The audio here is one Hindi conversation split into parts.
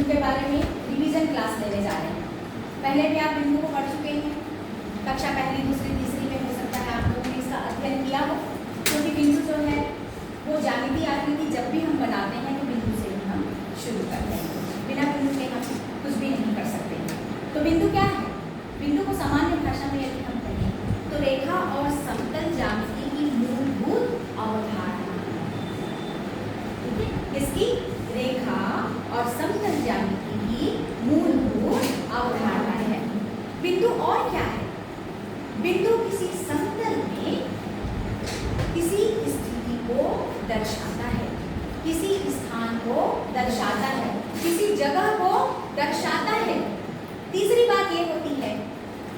के बारे में रिवीजन क्लास लेने जा रहे हैं। पहले भी आप बिंदु को पढ़ चुके हैं, कक्षा पहली, दूसरी, तीसरी में हो सकता है आप लोगों ने इसका अध्ययन किया हो, क्योंकि बिंदु जो है वो ज्यामिति आकृति जब भी हम बनाते हैं तो बिंदु से ही हम शुरू करते हैं। बिना बिंदु के हम कुछ भी नहीं कर सकते। तो बिंदु क्या है? बिंदु को सामान्य भाषा में यदि हम कहें तो रेखा और समतल ज्यामिति की मूलभूत अवधारणा। ठीक है, इसकी रेखा और समतल ज्यामिति की मूलभूत अवधारणा है। बिंदु और क्या है? बिंदु किसी समतल में किसी स्थिति को दर्शाता है, किसी स्थान को दर्शाता है, किसी जगह को दर्शाता है। तीसरी बात ये होती है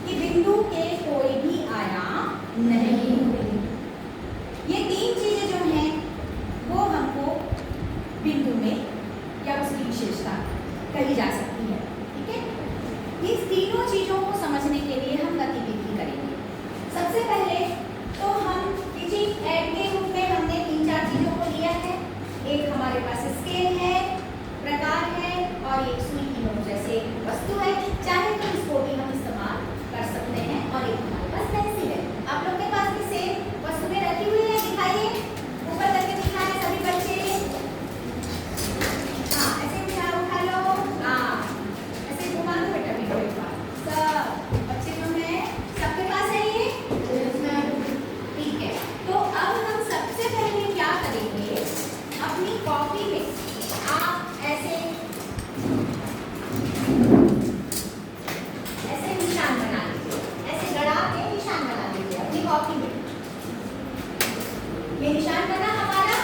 कि बिंदु के कोई भी आयाम नहीं होते। ये तीन चीजें जो हैं वो हमको बिंदु में या उसकी विशेषता कही जा सकती है। ठीक है, इस तीनों चीजों को समझने के लिए हम गतिविधि करेंगे। सबसे पहले तो हम टीचिंग एड के रूप में हमने 3-4 चीजों को लिया है। एक हमारे पास स्केल है, प्रकार है और एक सुई की नोक जैसे वस्तु है, चाहे तो इसको भी हम इस्तेमाल कर सकते हैं। और एक हमारे पास पेंसिल है। आप लोग के पास भी सेम वस्तुएं रखी हुई है, दिखाइए, ऊपर करके दिखाएं सभी बच्चे। हाँ, ऐसे उठा लो, हाँ ऐसे घुमा दो बेटा वीडियो के पास। सब बच्चे जो हैं सबके पास है ये? ठीक है, तो अब हम सबसे पहले क्या करेंगे, अपनी कॉपी में आप ऐसे निशान बना लीजिए, ऐसे गड़ा के निशान बना लीजिए अपनी कॉपी में। ये निशान बना हमारा,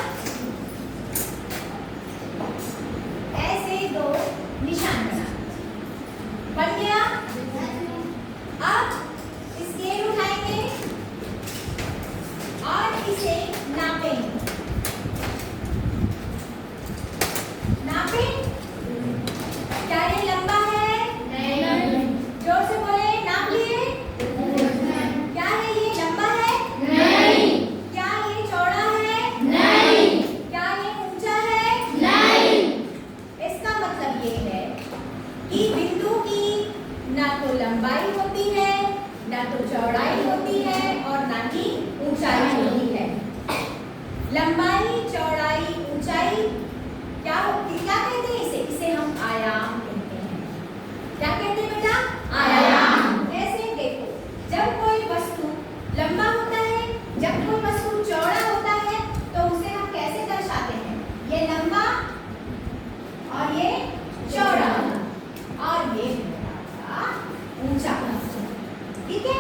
ऐसे 2 निशान बन गया। अब स्केल उठाएंगे और इसे नापेंगे। क्या ये लंबा है? नहीं। जोर से बोले, नाप लिए? क्या है ये लंबा है? नहीं। क्या ये चौड़ा है? नहीं। क्या ये ऊंचा है? नहीं। इसका मतलब ये है कि बिंदु की ना तो लंबाई होती है, ना तो चौड़ाई होती है और ना ही ऊंचाई होती है। लंबाई, चौड़ाई, ऊंचाई क्या कहते हैं इसे हम आयाम कहते हैं। क्या कहते हैं बेटा? आयाम। ऐसे देखो, जब कोई वस्तु लंबा होता है, जब कोई वस्तु चौड़ा होता है तो उसे हम कैसे दर्शाते हैं? ये लंबा और ये चौड़ा और ये ऊंचा। ठीक है,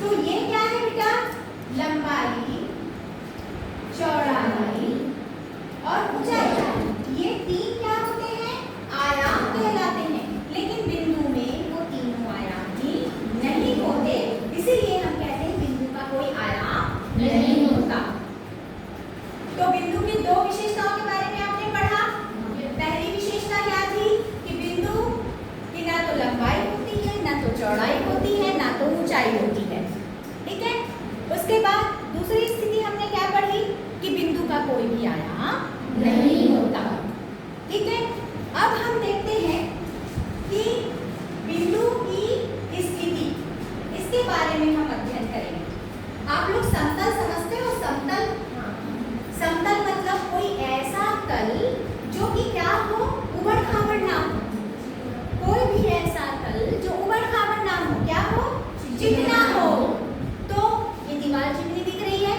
तो ये क्या है बेटा? लंबाई, चौड़ाई और ऊंचाई। ये 3 क्या होते हैं? आयाम कहलाते हैं। लेकिन बिंदु में वो तीनों आयाम ही नहीं होते, इसीलिए हम कहते हैं बिंदु का कोई आयाम नहीं होता। तो बिंदु की 2 विशेषताओं के बारे में आपने पढ़ा। पहली विशेषता क्या थी कि बिंदु की ना तो लंबाई होती है, ना तो चौड़ाई होती है, ना तो ऊंचाई होती है। ठीक है, उसके बाद दूसरी स्थिति हमने क्या पढ़ी कि बिंदु का कोई भी आयाम नहीं होता। ठीक है, अब हम देखते हैं कि बिंदु की स्थिति, इसके बारे में हम अध्ययन करेंगे। आप लोग समतल समझते हो? समतल, समतल मतलब कोई ऐसा तल जो कि क्या हो, उबड़ खाबड़ ना हो। कोई भी ऐसा तल जो उबड़ खाबड़ ना हो, क्या हो, चिकना हो। तो ये दीवार चिकनी दिख रही है,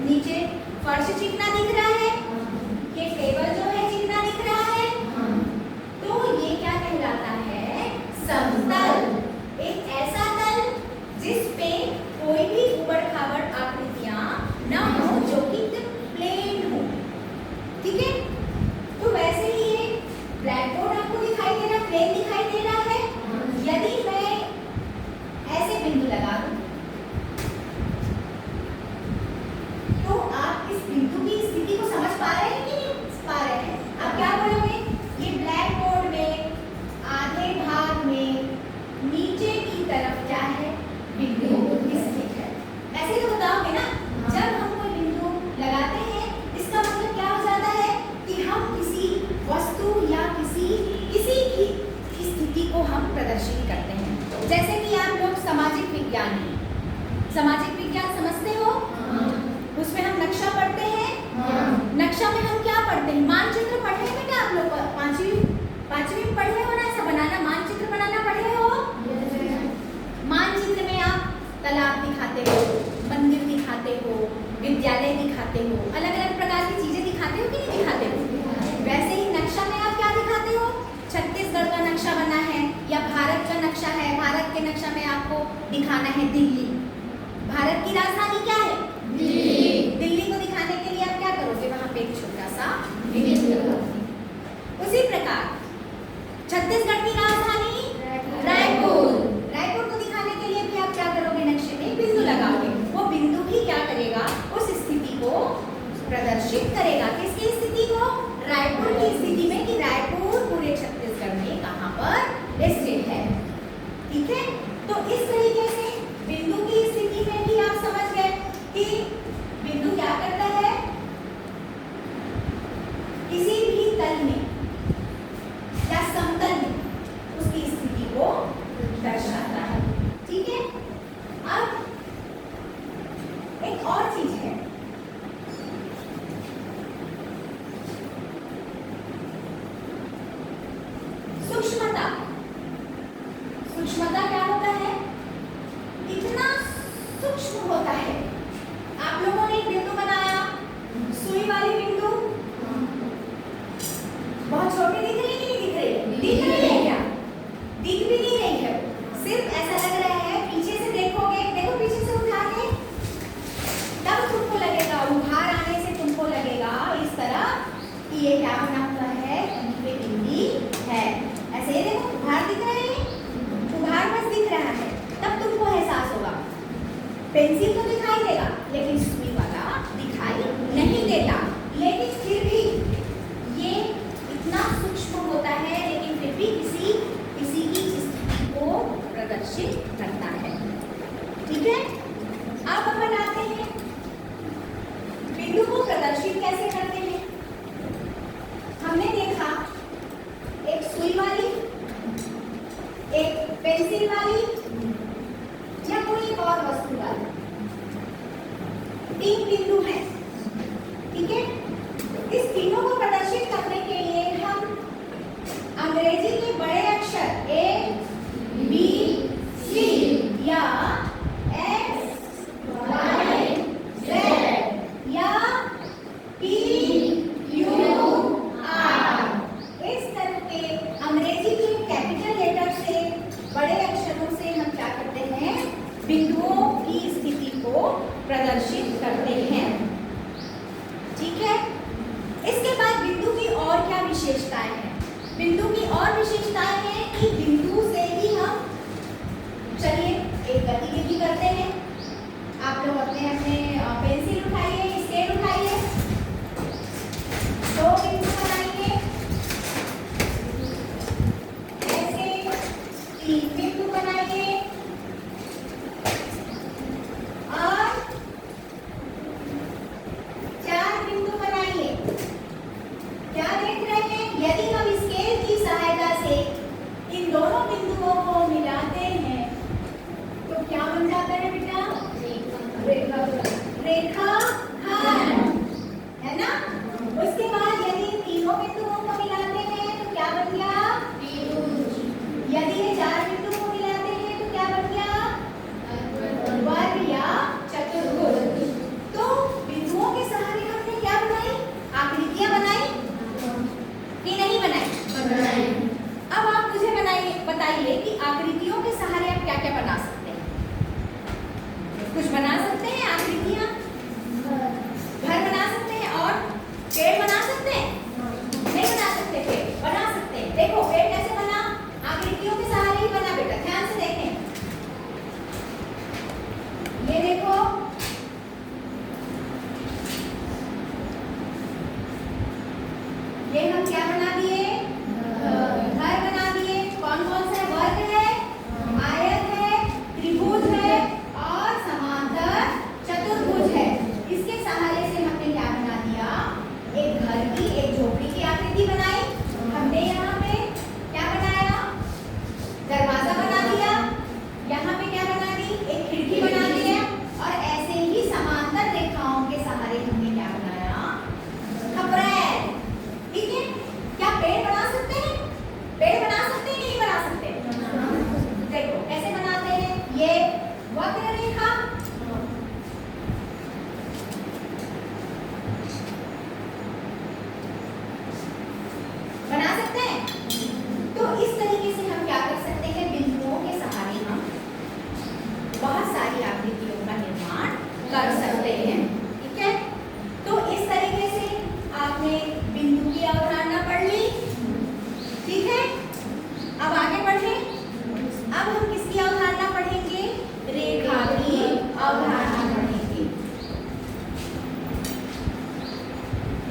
नीचे फर्श चिकना दिख रहा है, ये टेबल जो है चिकना दिख रहा है, तो ये क्या कहलाता है? समतल। एक ऐसा तल जिस पे कोई भी उबड़ खाबड़ आकृतियां न हो, जो कि प्लेन हो। ठीक है, तो वैसे ही ये ब्लैक बोर्ड आपको दिखाई दे रहा, प्लेन दिखाई दे रहा है। यदि मैं ऐसे बिंदु लगा दूं तो आप इस बिंदु की स्थिति 5वीं में पढ़े हो ना, ऐसा बनाना, मानचित्र बनाना पढ़े हो? मानचित्र में आप तालाब दिखाते हो, मंदिर दिखाते हो, विद्यालय दिखाते हो, अलग अलग प्रकार की चीजें दिखाते हो कि नहीं दिखाते हो? वैसे ही नक्शा में आप क्या दिखाते हो? छत्तीसगढ़ का नक्शा बना है या भारत का नक्शा है, भारत के नक्शा में आपको दिखाना है दिल्ली। भारत की राजधानी क्या है? दिल्ली। दिल्ली को दिखाने के लिए आप क्या करोगे? वहां पे एक छोटा सा बिंदु लगाओगे। उसी प्रकार छत्तीसगढ़ की राजधानी रायपुर। रायपुर को दिखाने के लिए भी आप क्या करोगे? नक्शे में बिंदु लगाओगे। वो बिंदु ही क्या करेगा? उस स्थिति को प्रदर्शित करेगा। किसकी स्थिति को? रायपुर की स्थिति में, कि रायपुर पूरे छत्तीसगढ़ में कहां पर स्थित है। ठीक है, तो इस तरीके से बिंदु की स्थिति में भी आप समझ गए कि बिंदु क्या करता है? किसी भी तल में या समतल में उसकी स्थिति को दर्शाता है। ठीक है, अब एक और चीज है, सूक्ष्मता। सूक्ष्मता क्या होता है? इतना सूक्ष्म होता है। आप लोगों ने एक बिंदु बनाया, सुई वाली बिंदु, बहुत छोटी दिख रही है कि नहीं दिख रही है? दिख रही है क्या? दिख भी नहीं रही है, सिर्फ ऐसा लग रहा है। पीछे से देखोगे, देखो पीछे से उठा के, तब तुमको लगेगा, उभार आने से तुमको लगेगा इस तरह कि ये क्या बना हुआ है, कहीं पे बिंदी है। ऐसे ही देखो, उभार दिख रहे हैं, उभार बस दिख रहा है, तब तुमको एहसास होगा। पेंसिल तो दिखाई देगा, लेकिन सुई वाला दिखाई नहीं देता। लेकिन फिर भी ये इतना सूक्ष्म होता है, लेकिन फिर भी किसी की स्थिति को प्रदर्शित करता है। ठीक है, अब अपन आते हैं बिंदु को प्रदर्शित कैसे करते हैं। हमने देखा एक सुई वाली, एक पेंसिल वाली या कोई एक और वस्तु वाली, 3 बिंदु हैं। ठीक है, इस तीनों को प्रदर्शित करने के लिए हम अंग्रेजी के बड़े अक्षर A, B, C या X, Y, Z या P, Q, R, इस तरह के अंग्रेजी के कैपिटल लेटर से, बड़े अक्षरों से हम क्या करते हैं? बिंदुओं की स्थिति को प्रदर्शित करते हैं। ठीक है, इसके बाद बिंदु की और क्या विशेषताएं हैं? बिंदु की और विशेषताएं हैं कि बिंदु से ही हम, चलिए एक गतिविधि करते हैं। आप लोग अपने अपने पेंसिल उठाइए, स्केल उठाइए, 2 बिंदु बनाइए, ऐसे 3 बिंदु बनाइए और 4 बिंदु बनाइए। क्या देख रहे हैं? यदि हम स्केल की सहायता से इन दोनों बिंदुओं को मिलाते हैं तो क्या बन जाता है बेटा? रेखाखंड, है ना? उसके बाद यदि इन तीनों बिंदुओं को मिलाते हैं तो क्या बन गया? यदि ये 4 बिंदु को मिलाते हैं तो क्या बन गया? वर्ग या चतुर्भुज। तो बिंदुओं के सहारे हमने क्या बनाई? आकृतियां बनाई कि नहीं बनाई? अब आप मुझे बताइए कि आकृतियों के सहारे आप क्या क्या बना सकते हैं? कुछ बना सकते हैं आकृतियां? घर बना सकते हैं और पेड़ बना सकते हैं? नहीं बना सकते, पेड़ बना सकते हैं। देखो पेड़ कैसे बना? आकृतियों के सहारे ही बना बेटा, ध्यान से देखें। ये देखो, ये हम क्या बना दिए? घर बना दिए। कौन कौन सा वर्ग है? आयत है, त्रिभुज है और समांतर चतुर्भुज है। इसके सहारे से हमने क्या बना दिया? एक घर की, एक झोपड़ी की आकृति बनाई। हमने यहाँ पे क्या बनाया? दरवाजा बना दिया। यहाँ पे क्या बना दी? एक खिड़की बना दी है। और ऐसे ही समांतर रेखाओं के सहारे हमने क्या बनाया? खपरेल। ठीक है, क्या पेड़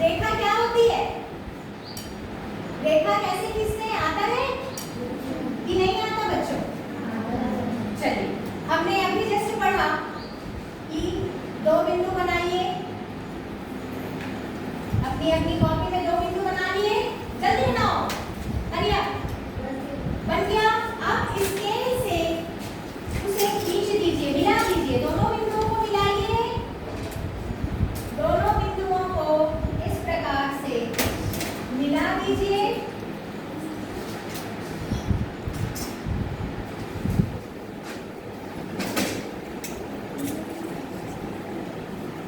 रेखा क्या होती है? रेखा कैसे खींचते हैं, आता है कि नहीं आता बच्चों? चलिए, हमने अभी जैसे पढ़ा कि दो बिंदु बनाइए, अपनी अपनी कॉपी में दो बिंदु बना लिए, जल्दी बनाओ, हरी अप, बन गया। अब स्केल से उसे खींच दीजिए, मिला दीजिए, दोनों बिंदुओं को मिलाइए, दोनों बिंदुओं को इस प्रकार से मिला दीजिए।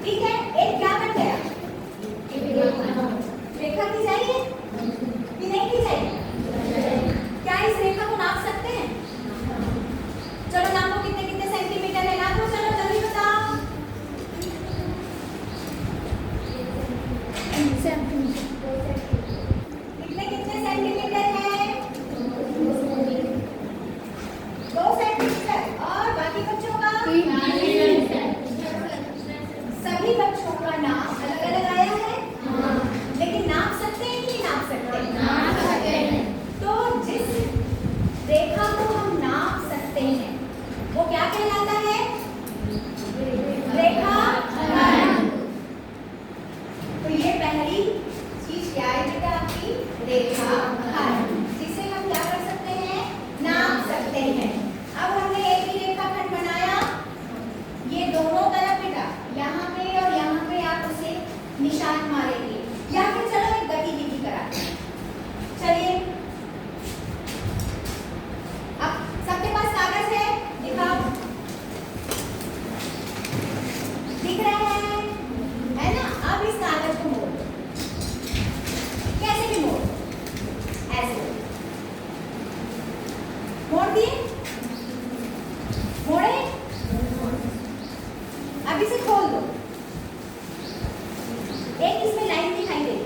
ठीक है, एक क्या बन गया? रेखा की जाइए कि नहीं की जाइए? क्या इस रेखा को नाप सकते हैं? चलो नापो, कितने कितने सेंटीमीटर है, नापो, चलो जल्दी बताओ। कितने कितने सेंटीमीटर है? 2 सेंटीमीटर। और बाकी बच्चों का? सभी बच्चों का नाप अलग अलग आया है, लेकिन नाप सकते हैं कि नहीं नाप सकते? नाप सकते हैं। तो जिस रेखा को हम नाप सकते हैं वो क्या कहलाता है? रेखा खंड। तो ये पहली चीज क्या है बेटा आपकी? रेखा खंड, जिसे हम क्या कर सकते हैं? नाप सकते हैं। अब हमने एक ही रेखा खंड बनाया, ये दोनों तरफ बेटा यहाँ पे और यहाँ पे आप उसे निशान मारेंगे, या फिर चलो एक गतिविधि कराते हैं। चलिए, अब सबके पास कागज है, दिखाओ, दिख रहा है ना? अब इस कागज को मोड़ दो, कैसे भी मोड़, ऐसे मोड़ दिए, मोड़े, अब इसे खोल दो। एक इसमें लाइन दिखाई दे रही है,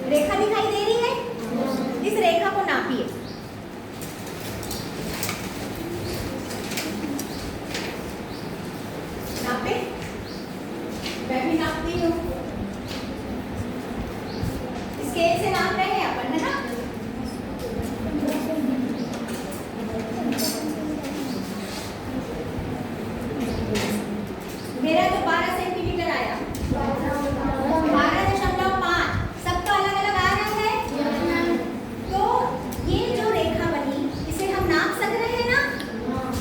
रेखा दिखाई दे रही है, इस रेखा को नापिए। नापे, मैं भी नापती हूँ, स्केल से नाप रहे हैं अपन, है ना? मेरा तो 12 सेंटीमीटर आया, 12.5, सबका अलग अलग आ रहा है। तो ये जो रेखा बनी, इसे हम नाप सक रहे हैं ना?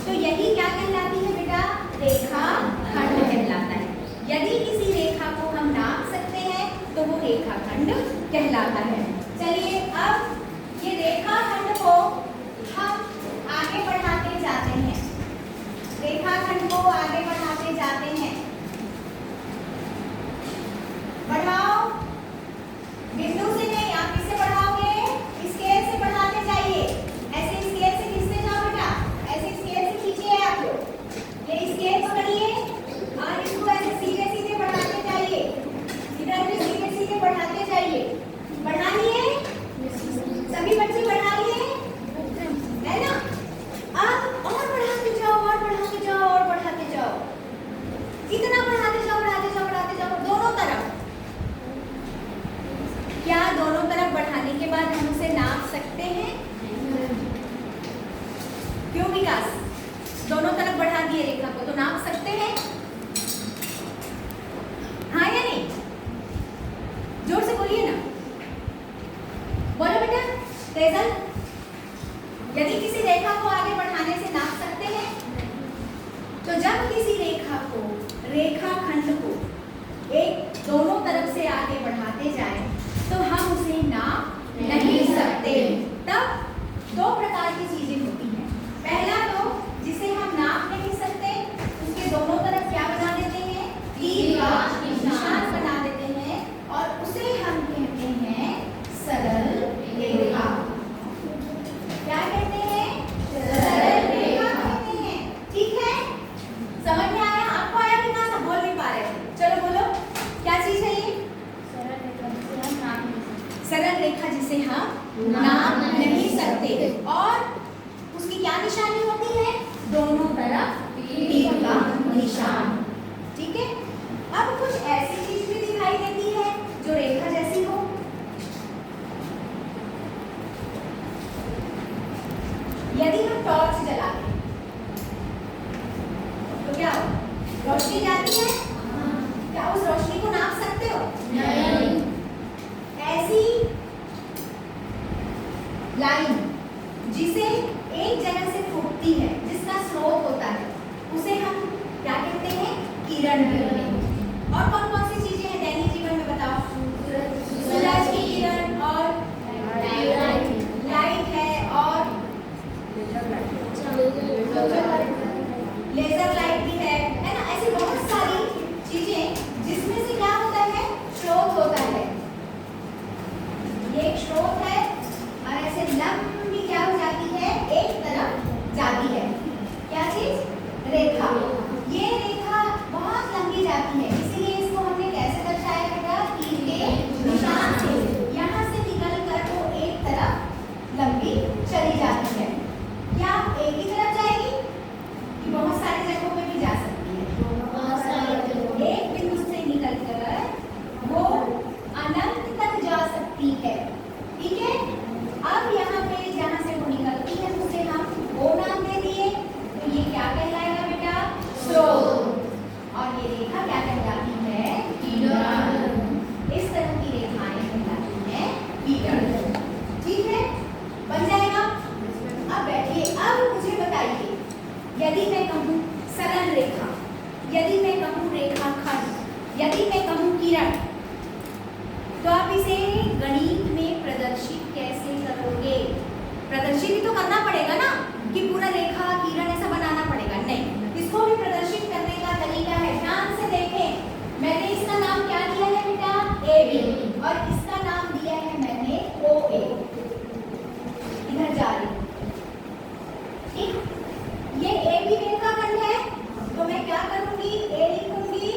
तो यही क्या कहलाती है बेटा? रेखा खंड कहलाता है। यदि किसी रेखा को हम नाप सकते हैं तो वो रेखा खंड कहलाता है। चलिए, अब ये रेखा खंड को हम आगे बढ़ाते जाते हैं, रेखा खंड को आगे बढ़ाते जाते हैं। बढ़ाओ, बिंदु से नहीं, आप इससे बढ़ाओगे, स्केल से बढ़ाते जाइए, ऐसे स्केल से खींचते जाओ बेटा, ऐसे स्केल से खींचिए आप लोग, ये स्केल पकड़िए और इसको ऐसे सीधे सीधे बढ़ाते जाइए, इधर भी सीधे सीधे बढ़ाते जाइए। बढ़ा लिए सभी बच्चे, बढ़ा लिए, है ना? अब और बढ़ाते जाओ, और बढ़ाते जाओ, और बढ़ाते जाओ, इतना बढ़ाते जाओ, बढ़ाते जाओ, बढ़ाते जाओ, दोनों तरफ। क्या दोनों तरफ बढ़ाने के बाद हम उसे नाप सकते हैं? क्यों विकास? दोनों तरफ बढ़ा दिए रेखा को, तो नाप सकते हैं, हाँ या नहीं? जोर से बोलिए ना, बोलो बेटा। तेजल, यदि किसी रेखा को आगे बढ़ाने से नाप सकते हैं, तो जब किसी रेखा को, रेखा खंड को एक दोनों तरफ से आगे बढ़ाते जाए तो हम उसे नाप नहीं सकते। तब दो प्रकार की चीजें होती हैं। पहला तो जिसे हम नाप नहीं सकते, उसके दोनों तरफ क्या बना देते हैं? तीर का निशान बना देते हैं, और उसे हम कहते हैं सरल रेखा। क्या कहते हैं? सरल रेखा कहते हैं। ठीक है, समझ में आया? आपको आया कि ना? सब बोल नहीं पा रहे थे, चलो बोलो, क्या चीज है ये? सरल रेखा जिसे हम नाप नहीं सकते, और उसकी क्या निशानी होती है? दोनों तरफ तीर का निशान। ठीक है, अब कुछ ऐसी चीज भी दिखाई देती है जो रेखा रोशनी जाती है, क्या उस रोशनी को नाप सकते हो? नहीं। ऐसी लाइन जिसे एक जगह से फूटती है, जिसका स्रोत होता है, उसे हम क्या कहते हैं? किरण कहते हैं। और कौन कौन सी चीजें हैं दैनिक जीवन में बताओ? सूरज की किरण और लाइट है, और लेजर लाइट भी है ना? ऐसी बहुत सारी चीजें जिसमें से क्या होता है? स्रोत होता है। ये एक स्रोत है और ऐसे लंबी क्या हो जाती है? एक तरफ जाती है। क्या चीज? रेखा। ये रेखा बहुत लंबी जाती है, इसीलिए इसको हमने कैसे दर्शाया बेटा? तीर के निशान से। यहाँ से निकल कर वो एक तरफ लंबी चली जाती है। क्या एक ही तरफ जाएगी कि बहुत सारी जगहों पे भी जा सकती है? बहुत सारी जगहों। एक बिंदु से निकलकर वो अनंत तक जा सकती है। ठीक है? अब यहाँ पे जहाँ से वो निकलती है उसे हम वो नाम दे दिए, तो ये क्या कहलाएगा बेटा? स्रोत। और ये रेखा क्या कहलाती है? किरण। इस तरह की रेखाएं कहलाती हैं किरण। ठीक है? बन जाएगा? अब बैठिए, अब मुझे बताइए, यदि मैं कहूँ सरल रेखा, यदि मैं कहूँ रेखाखंड, यदि मैं कहूँ किरण, तो आप इसे गणित में प्रदर्शित कैसे करोगे? प्रदर्शित भी तो करना पड़ेगा ना, कि पूरा रेखा किरण ऐसा बनाना पड़ेगा? नहीं, इसको भी प्रदर्शित करने का तरीका है। ध्यान से देखें, मैंने इसका नाम क्या दिया है बेटा? ए बी, और इसका नाम दिया है मैंने ओ ए। इधर जा रही, ठीक? ये ए बी रेखाखंड है, तो मैं क्या करूंगी? ए लिखूंगी,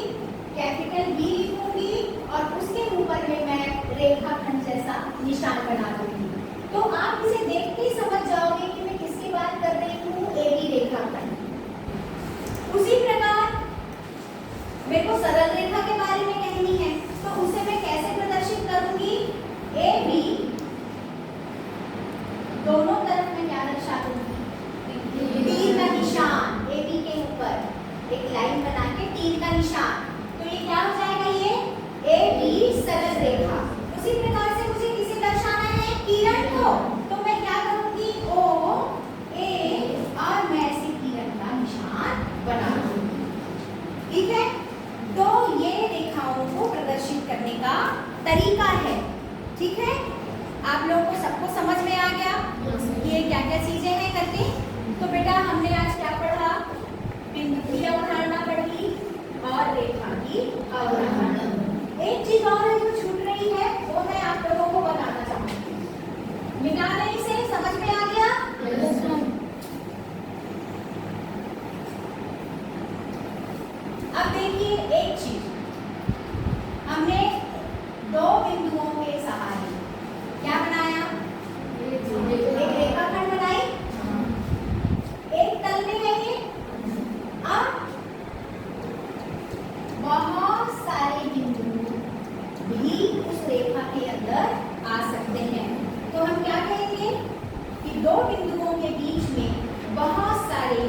कैपिटल बी लिखूंगी, और उसके ऊपर में मैं रेखाखंड जैसा निशान बना दूंगी। तो आप इसे देख के समझ जाओगे कि मैं किसकी बात कर रही हूँ? ए बी रेखाखंड। उसी प्रकार मेरे को सरल रेखा के बारे में कहनी है, तो उसे मैं कैसे प्रदर्शित करूंगी? ए बी दोनों तरफ में क्या दर्शा दूंगी? तीर का निशान। ए बी के ऊपर एक लाइन बना के तीर का निशान, तो ये क्या हो जाएगा? ये ए बी सरल रेखा। उसी प्रकार से मुझे किसे दर्शाना है? किरण को। तो मैं क्या करूंगी? ओ ए, और मैं ऐसे किरण का निशान बना दूंगी। ठीक है? तो ये रेखाओं को प्रदर्शित करने का तरीका है। ठीक है? आप लोगों को सबको समझ में आ गया कि ये क्या क्या चीजें हैं करके? तो बेटा हमने आज क्या पढ़ा? बिंदु की अवधारणा पढ़ी और रेखा की अवधारणा। एक चीज और है जो छूट रही है, वो मैं आप लोगों को बताना चाहूंगी। मिटा दें इसे, समझ में आ गया? अब देखिए एक चीज, हमने दो बिंदुओं के सहारे क्या बनाया? एक रेखाखंड बनाई, एक तल में है ये। अब बहुत सारे बिंदु भी उस रेखा के अंदर आ सकते हैं, तो हम क्या कहेंगे कि दो बिंदुओं के बीच में बहुत सारे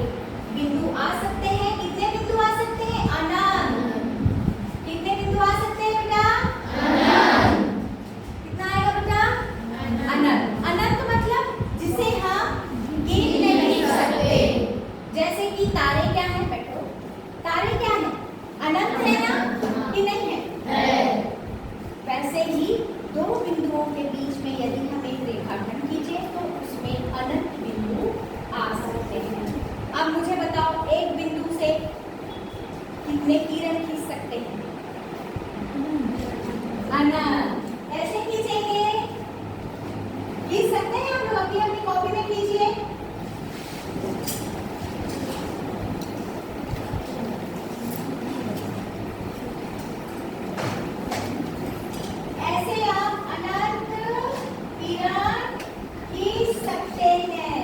बिंदु आ सकते हैं। कितने बिंदु आ सकते हैं? अनंत। कितने बिंदु आ सकते हैं बेटा? अनंत। कितना आएगा बेटा? अनंत। अनंत मतलब जिसे हम गिन नहीं सकते। जैसे कि तारे क्या है? बैठो, तारे क्या है? अनंत है ना कि नहीं है? वैसे ही दो बिंदुओं के बीच में यदि हम एक रेखाखंड खींचे तो उसमें अनंत बिंदु आ सकते हैं। अब मुझे बताओ, एक बिंदु से कितने किरण खींच सकते हैं? अनंत। ऐसे खींचेंगे? खींच सकते हैं हम लोग? अभी अपनी कॉपी में कीजिए। ऐसे आप अनंत किरण खींच सकते हैं।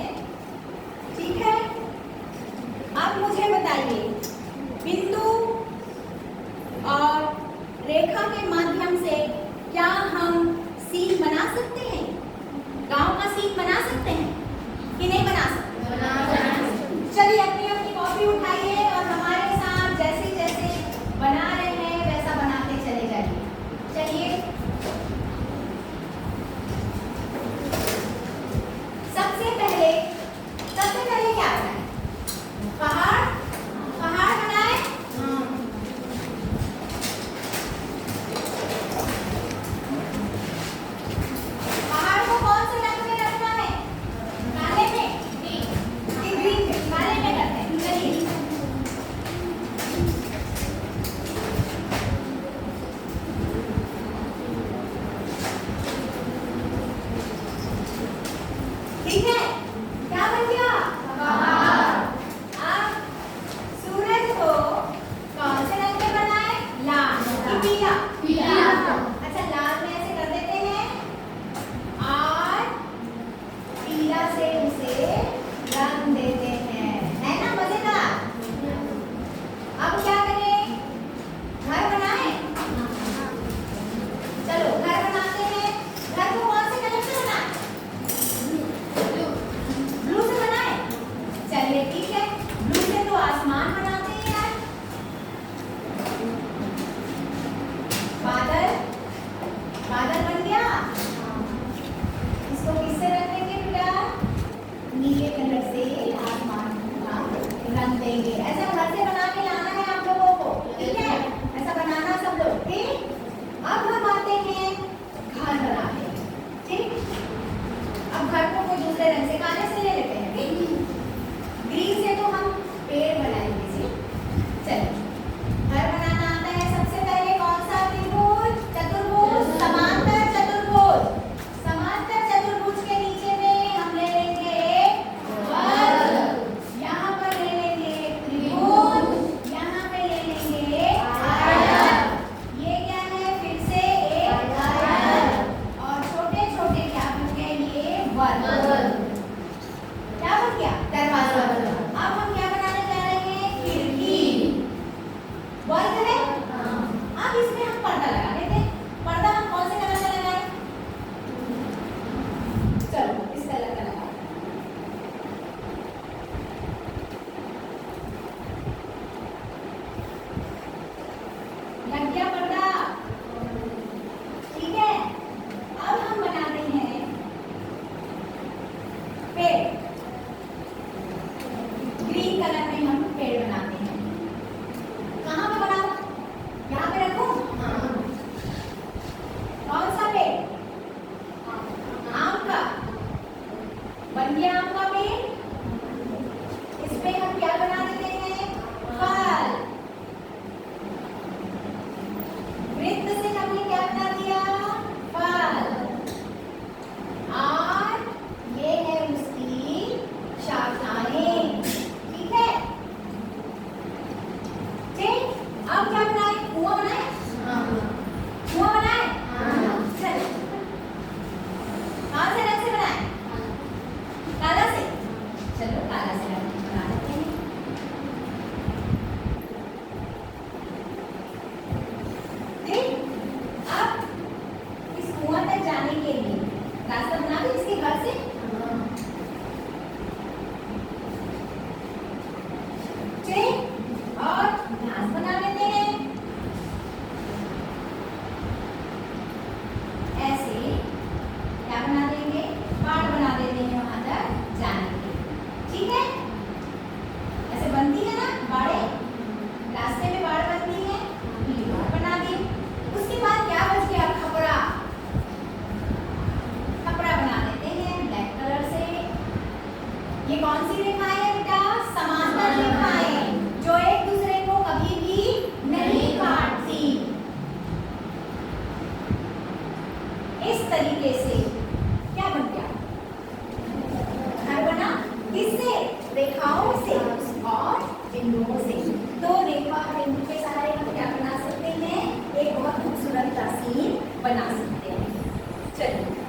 ठीक है? अब मुझे बताइए, बिंदु और रेखा के माध्यम से क्या नीले कलर से आसमान का रंग देंगे। ऐसा घर से बना के लाना है आप लोगों को, ठीक है? ऐसा बनाना सब लोग, ठीक? अब हम आते हैं घर बनाने, ठीक? अब घर को कोई दूसरे रंग से, काले से ले लेते हैं, ठीक? ग्रीन से तो हम पेड़ बनाएंगे जी। चलो, घर बनाना आता है सबसे पहले कौन सा त्रिभुज? चतुर्भुज, समांतर चतुर्भुज। समांतर चतुर्भुज के नीचे में हम ले लेंगे एक वर्ग, यहाँ पर ले लेंगे एक त्रिभुज, यहाँ पे ले लेंगे आयत। ये क्या है? फिर से एक आयत, और छोटे छोटे क्या बन गए? ये वर्ग। क्या बन गया? दरवाजा। अब हम क्या बनाने जा रहे हैं? खिड़की। वर्ग है? अब इसमें हम पर्दा लगा देते हैं। पर्दा हम कौन से कलर का लगाएं? चलो, इस कलर का लगाओ। लग गया पर्दा? ठीक है। अब हम बनाते हैं पेड़। ग्रीन कलर में हम पेड़ बनाते हैं। कहाँ पे बनाओ? यहाँ पे रखो? कौन सा पेड़? आम का। बन गया आम का पेड़। इसमें हम क्या बना देते हैं? फल। वृत्त से हमने क्या बना दिया? फल। और ये है उसकी शाखाएं, ठीक है? ठीक। अब क्या बनाए? कुआं बनाए? कुआं बनाए? चलो, कौन से रंग से बनाए? काला से। चलो, काला से रंग बना लेते हैं। ठीक। अब इस कुआं तक जाने के लिए रास्ता बना दो इसके घर से। ठीक। और घास बना लेते हैं ऐसे। क्या बना देंगे? बाड़ बना देते हैं वहां तक जाने के लिए, ठीक है? ऐसे बनती है ना बाड़े, रास्ते में बाड़ बनती है, ये बाड़ बना दी। उसके बाद क्या बच गया? खपड़ा। खपड़ा बना देते हैं ब्लैक कलर से। ये कौन सी रेखाएं है बेटा? समांतर रेखाएं, जो एक दूसरे को कभी भी नहीं काटती। इस तरीके से क्या बन गया? घर बना। किससे? रेखाओं से और बिंदुओं से। दो रेखा बिंदु के सहारे हम क्या बना सकते हैं? एक बहुत खूबसूरत तस्वीर बना सकते हैं। चलिए।